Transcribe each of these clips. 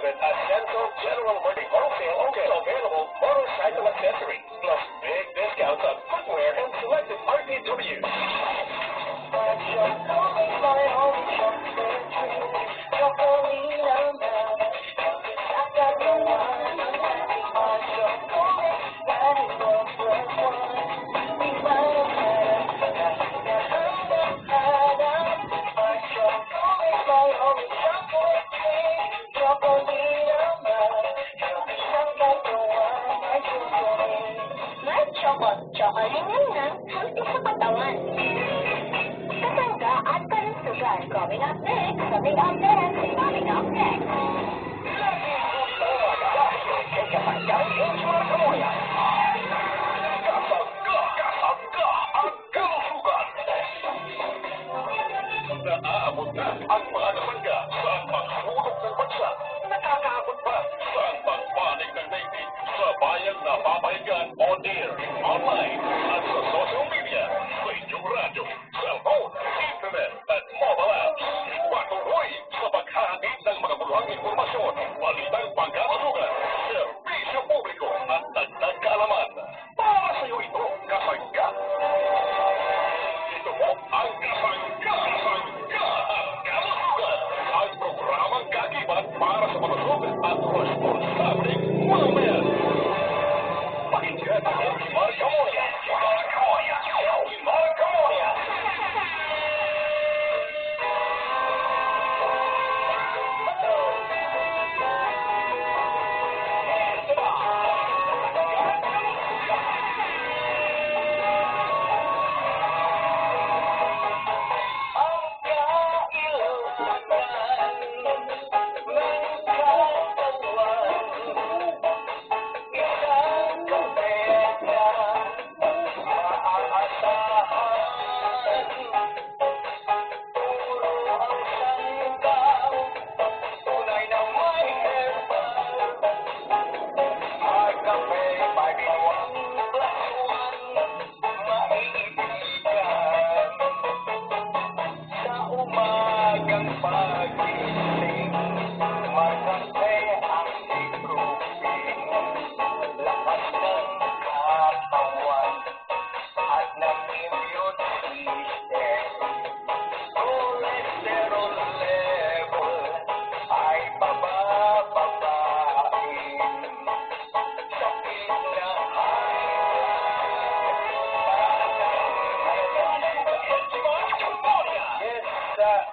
David Ascenso General Murray Wholesale gets available motorcycle accessories, plus big discounts on footwear and selected RPWs. Coming up next, coming up next, coming up next. Naaabot na ang mga nasangga sa pagsulong ng bansa. Nakakaabot pa sa pagpanig ng daigdig sa bayang napapahigan on air, online, at sa social media, sa inyong radyo, cellphone, internet, at mobile apps. Patuloy sa paghahatid ng mga buluhang informasyon, balitang pangkalusugan, serbisyo publiko at dagdag kaalaman. Para sa iyo ito, Kasangga. Ito po ang Kasangga at Kalusugan, ang programang kagiban para sa malusog at responsableng mamamayan. Pakinggan ang Marca Moya.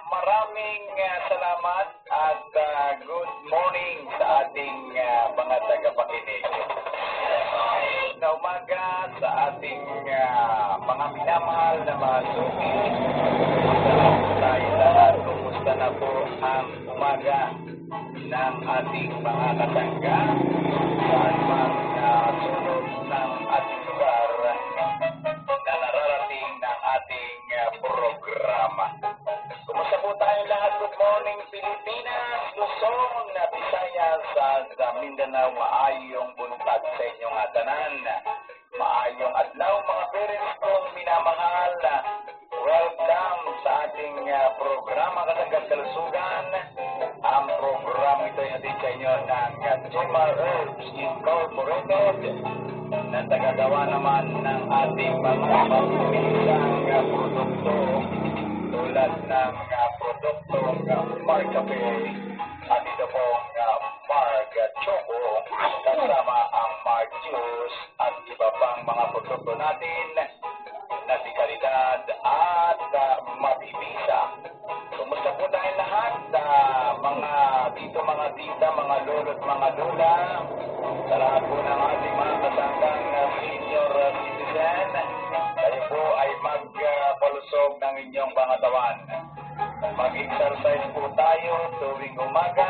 Maraming salamat at good morning sa ating mga tagapakinig. Na umaga sa ating mga minamahal na mga suki. Tayo lahat, kumusta na po ang umaga ng ating mga kasangga saan man sulok ng ating lugar na nararating ng ating programa. Kumusta po tayong lahat? Good morning, Pilipinas, Luzon, Visayas, sa Mindanao. Maayong buntag sa inyong atanan. Maayong adlaw, mga parents kong minamahal. Welcome sa ating programa Kasanggang Kalusugan. Ang programa ito ay hatid sa inyo ng Gemma Herbs Incorporated na tagagawa naman ng ating mga pampilisang produkto tulad ng produktong Mark Cafe at ito pong Mark Choco kasama ang Mark Juice at iba pang mga produkto natin na di kalidad at mabibisa. Kumusta po tayo lahat? Mga dito, mga tita, mga lolo at mga lola, sa lahat po ng ating mga kasanggang senior citizen, kayo po ay magpalusog ng inyong pangatawan. Mag-exercise po tayo tuwing umaga